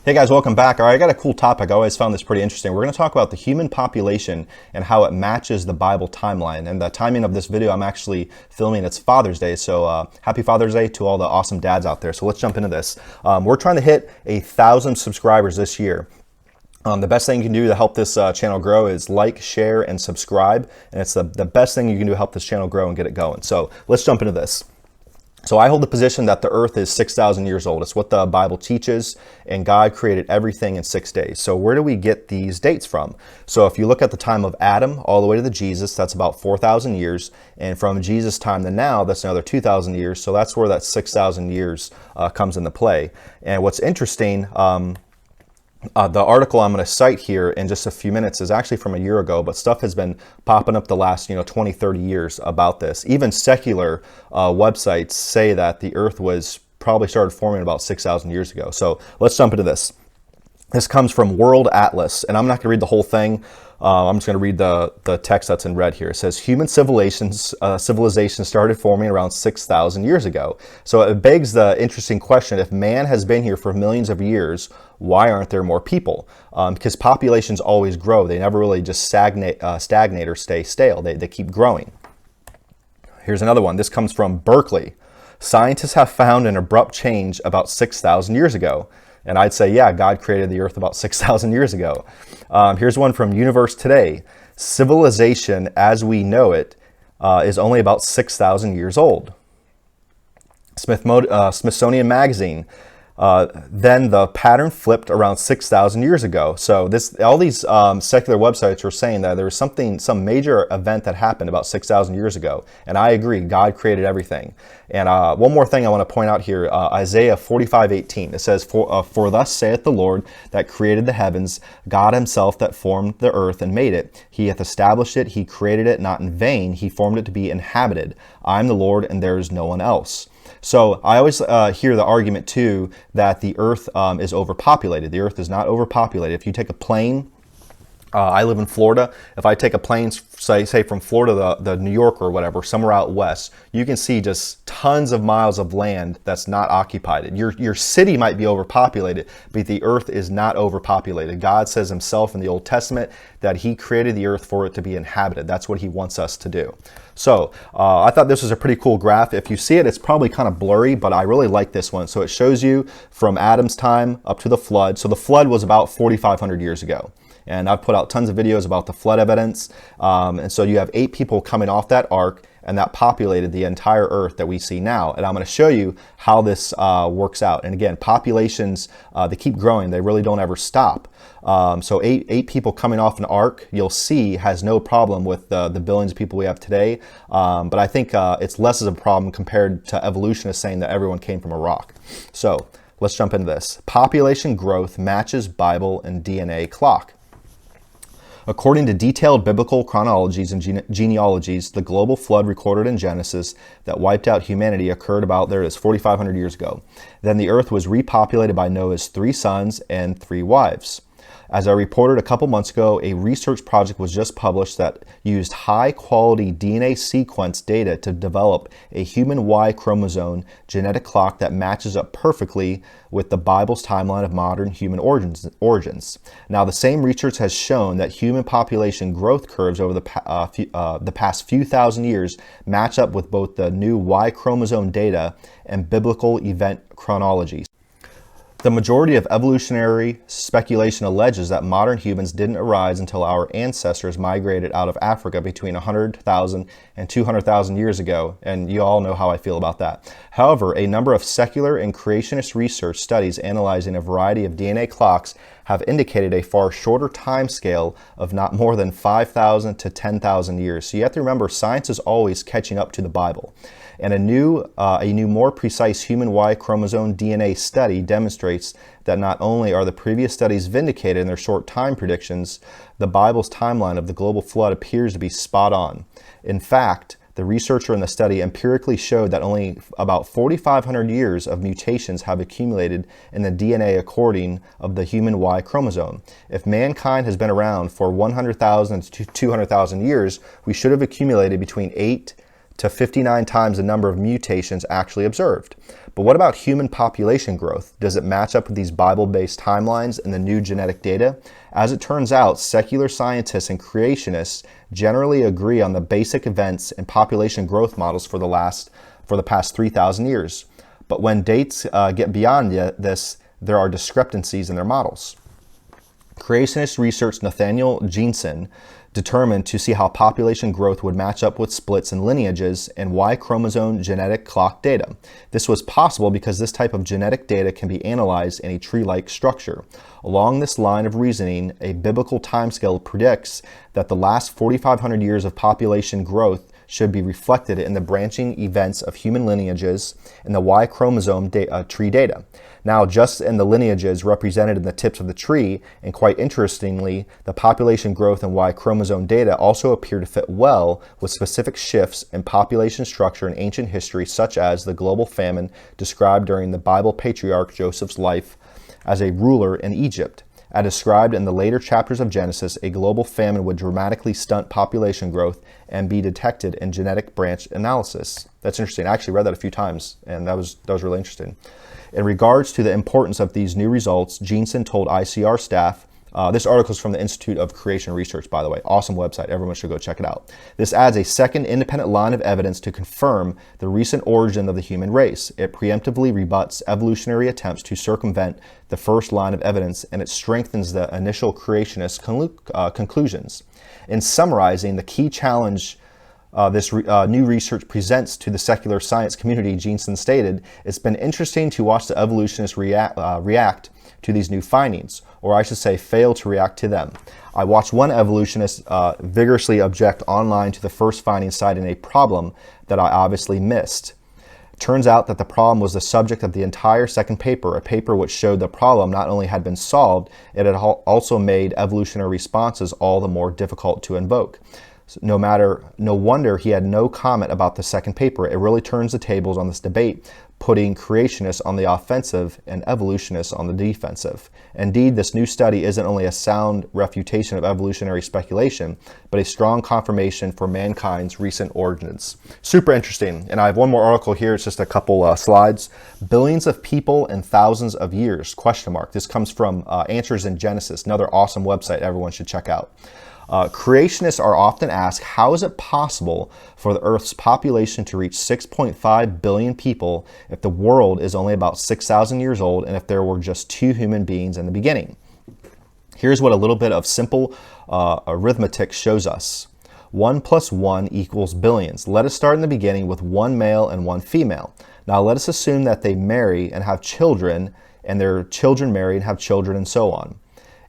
Hey guys, welcome back. All right, I got a cool topic. I always found this pretty interesting. We're going to talk about the human population and how it matches the Bible timeline. And the timing of this video, I'm actually filming, it's Father's Day. So happy Father's Day to all the awesome dads out there. So let's jump into this. We're trying to hit 1,000 subscribers this year. The best thing you can do to help this channel grow is like, share, and subscribe. And it's the best thing you can do to help this channel grow and get it going. So let's jump into this. So I hold the position that the earth is 6,000 years old. It's what the Bible teaches, and God created everything in 6 days. So where do we get these dates from? So if you look at the time of Adam all the way to the Jesus, that's about 4,000 years. And from Jesus' time to now, that's another 2,000 years. So that's where that 6,000 years comes into play. And what's interesting, the article I'm going to cite here in just a few minutes is actually from a year ago, but stuff has been popping up the last 20, 30 years about this. Even secular websites say that the earth was probably started forming about 6,000 years ago. So let's jump into this. This comes from World Atlas, and I'm not going to read the whole thing. I'm just going to read the text that's in red here. It says, human civilization started forming around 6,000 years ago. So it begs the interesting question, if man has been here for millions of years, why aren't there more people? Because populations always grow. They never really just stagnate or stay stale. They keep growing. Here's another one. This comes from Berkeley. Scientists have found an abrupt change about 6,000 years ago. And I'd say, yeah, God created the earth about 6,000 years ago. Here's one from Universe Today. Civilization as we know it is only about 6,000 years old. Smithsonian Magazine. Then the pattern flipped around 6,000 years ago. So all these secular websites are saying that there was some major event that happened about 6,000 years ago. And I agree, God created everything. And one more thing I want to point out here, Isaiah 45:18. It says, For thus saith the Lord that created the heavens, God himself that formed the earth and made it. He hath established it, he created it not in vain, he formed it to be inhabited. I am the Lord, and there is no one else. So I always hear the argument too that the earth is overpopulated. The earth is not overpopulated. If you take a plane, I live in Florida. If I take a plane, say from Florida to New York or whatever, somewhere out west, you can see just tons of miles of land that's not occupied. Your city might be overpopulated, but the earth is not overpopulated. God says himself in the Old Testament that he created the earth for it to be inhabited. That's what he wants us to do. So I thought this was a pretty cool graph. If you see it, it's probably kind of blurry, but I really like this one. So it shows you from Adam's time up to the flood. So the flood was about 4,500 years ago. And I've put out tons of videos about the flood evidence. And so you have 8 people coming off that ark, and that populated the entire earth that we see now. And I'm going to show you how this works out. And again, populations, they keep growing. They really don't ever stop. So eight people coming off an ark, you'll see, has no problem with the billions of people we have today. But I think it's less of a problem compared to evolutionists saying that everyone came from a rock. So let's jump into this. Population growth matches Bible and DNA clock. According to detailed biblical chronologies and genealogies, the global flood recorded in Genesis that wiped out humanity occurred about, 4,500 years ago. Then the earth was repopulated by Noah's 3 sons and 3 wives. As I reported a couple months ago, a research project was just published that used high-quality DNA sequence data to develop a human Y chromosome genetic clock that matches up perfectly with the Bible's timeline of modern human origins. Now, the same research has shown that human population growth curves over the past few thousand years match up with both the new Y chromosome data and biblical event chronologies. The majority of evolutionary speculation alleges that modern humans didn't arise until our ancestors migrated out of Africa between 100,000 and 200,000 years ago, and you all know how I feel about that. However, a number of secular and creationist research studies analyzing a variety of DNA clocks have indicated a far shorter time scale of not more than 5,000 to 10,000 years. So you have to remember, science is always catching up to the Bible. And a new, more precise human Y chromosome DNA study demonstrates that not only are the previous studies vindicated in their short time predictions, the Bible's timeline of the global flood appears to be spot on. In fact, the researcher in the study empirically showed that only about 4,500 years of mutations have accumulated in the DNA according of the human Y chromosome. If mankind has been around for 100,000 to 200,000 years, we should have accumulated between 8 to 59 times the number of mutations actually observed. But what about human population growth? Does it match up with these Bible-based timelines and the new genetic data? As it turns out, secular scientists and creationists generally agree on the basic events and population growth models for the past 3,000 years. But when dates get beyond this, there are discrepancies in their models. Creationist researcher Nathaniel Jeanson determined to see how population growth would match up with splits in lineages and Y chromosome genetic clock data. This was possible because this type of genetic data can be analyzed in a tree-like structure. Along this line of reasoning, a biblical timescale predicts that the last 4,500 years of population growth should be reflected in the branching events of human lineages and the Y chromosome tree data. Now, just in the lineages represented in the tips of the tree, and quite interestingly, the population growth and Y chromosome data also appear to fit well with specific shifts in population structure in ancient history, such as the global famine described during the Bible patriarch Joseph's life as a ruler in Egypt. As described in the later chapters of Genesis, a global famine would dramatically stunt population growth and be detected in genetic branch analysis. That's interesting. I actually read that a few times, and that was really interesting. In regards to the importance of these new results, Jeanson told ICR staff, this article is from the Institute of Creation Research, by the way. Awesome website. Everyone should go check it out. This adds a second independent line of evidence to confirm the recent origin of the human race. It preemptively rebuts evolutionary attempts to circumvent the first line of evidence, and it strengthens the initial creationist conclusions. In summarizing, the key challenge this new research presents to the secular science community, Jeanson stated, it's been interesting to watch the evolutionists react to these new findings, or I should say fail to react to them. I watched one evolutionist vigorously object online to the first finding, citing a problem that I obviously missed. Turns out that the problem was the subject of the entire second paper, a paper which showed the problem not only had been solved, it had also made evolutionary responses all the more difficult to invoke. No wonder he had no comment about the second paper. It really turns the tables on this debate, putting creationists on the offensive and evolutionists on the defensive. Indeed, this new study isn't only a sound refutation of evolutionary speculation, but a strong confirmation for mankind's recent origins. Super interesting. And I have one more article here. It's just a couple slides. Billions of people in thousands of years, question mark. This comes from Answers in Genesis, another awesome website everyone should check out. Creationists are often asked, how is it possible for the Earth's population to reach 6.5 billion people if the world is only about 6,000 years old and if there were just 2 human beings in the beginning? Here's what a little bit of simple arithmetic shows us. 1 plus 1 equals billions. Let us start in the beginning with 1 male and 1 female. Now let us assume that they marry and have children, and their children marry and have children, and so on.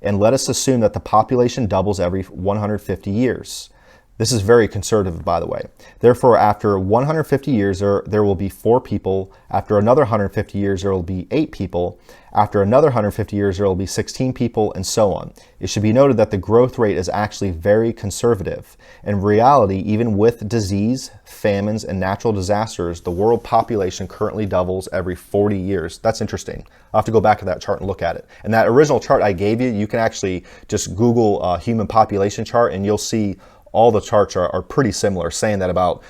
And let us assume that the population doubles every 150 years. This is very conservative, by the way. Therefore, after 150 years, there will be 4 people. After another 150 years, there will be 8 people. After another 150 years, there will be 16 people, and so on. It should be noted that the growth rate is actually very conservative. In reality, even with disease, famines, and natural disasters, the world population currently doubles every 40 years. That's interesting. I'll have to go back to that chart and look at it. And that original chart I gave you, you can actually just Google human population chart, and you'll see all the charts are pretty similar, saying that about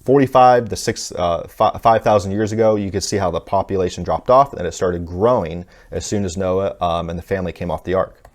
45 to 5,000 years ago, you could see how the population dropped off, and it started growing as soon as Noah and the family came off the ark.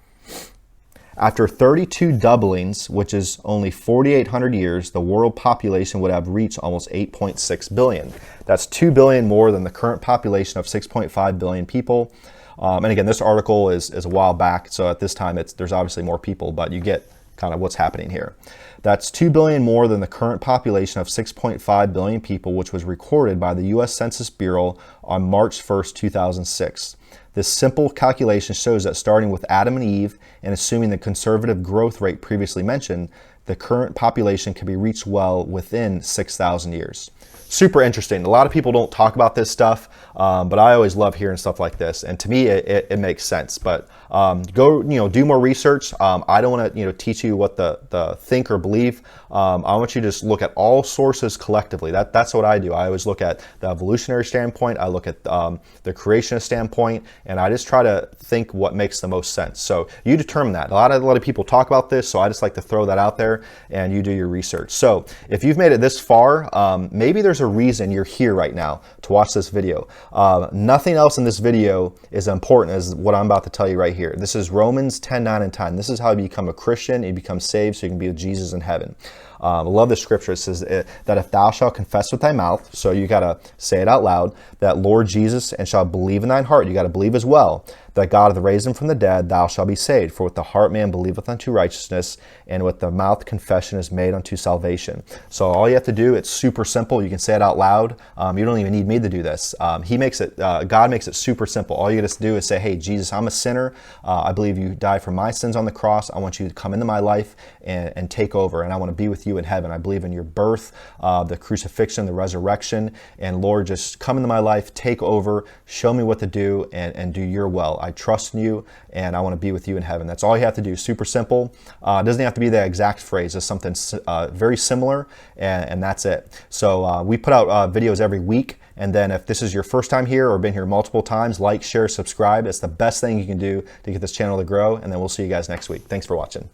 After 32 doublings, which is only 4,800 years, the world population would have reached almost 8.6 billion. That's 2 billion more than the current population of 6.5 billion people. And again, this article is a while back, so at this time there's obviously more people, but you get kind of what's happening here. That's 2 billion more than the current population of 6.5 billion people, which was recorded by the U.S. Census Bureau on March 1st, 2006. This simple calculation shows that starting with Adam and Eve and assuming the conservative growth rate previously mentioned, the current population can be reached well within 6,000 years. Super interesting. A lot of people don't talk about this stuff, but I always love hearing stuff like this. And to me, it makes sense. But go, do more research. I don't want to, teach you what the think or believe. I want you to just look at all sources collectively. That's what I do. I always look at the evolutionary standpoint. I look at the creationist standpoint, and I just try to think what makes the most sense. So you determine that. A lot of people talk about this, so I just like to throw that out there. there and you do your research. So if you've made it this far, maybe there's a reason you're here right now to watch this video. Nothing else in this video is important as what I'm about to tell you right here. This is Romans 10, 9, and 10. This is how you become a Christian, you become saved so you can be with Jesus in heaven. I love the scripture. It says that if thou shalt confess with thy mouth, so you got to say it out loud, that Lord Jesus, and shalt believe in thine heart, you got to believe as well, that God hath raised him from the dead, thou shalt be saved. For with the heart man believeth unto righteousness, and with the mouth confession is made unto salvation. So all you have to do, it's super simple. You can say it out loud. You don't even need me to do this. God makes it super simple. All you got to do is say, hey, Jesus, I'm a sinner. I believe you died for my sins on the cross. I want you to come into my life and take over, and I want to be with you in heaven. I believe in your birth, the crucifixion, the resurrection, and Lord, just come into my life, take over, show me what to do, and do your will. I trust in you, and I want to be with you in heaven. That's all you have to do. Super simple. It doesn't have to be the exact phrase. It's something very similar, and that's it. So we put out videos every week, and then if this is your first time here or been here multiple times, like, share, subscribe. It's the best thing you can do to get this channel to grow, and then we'll see you guys next week. Thanks for watching.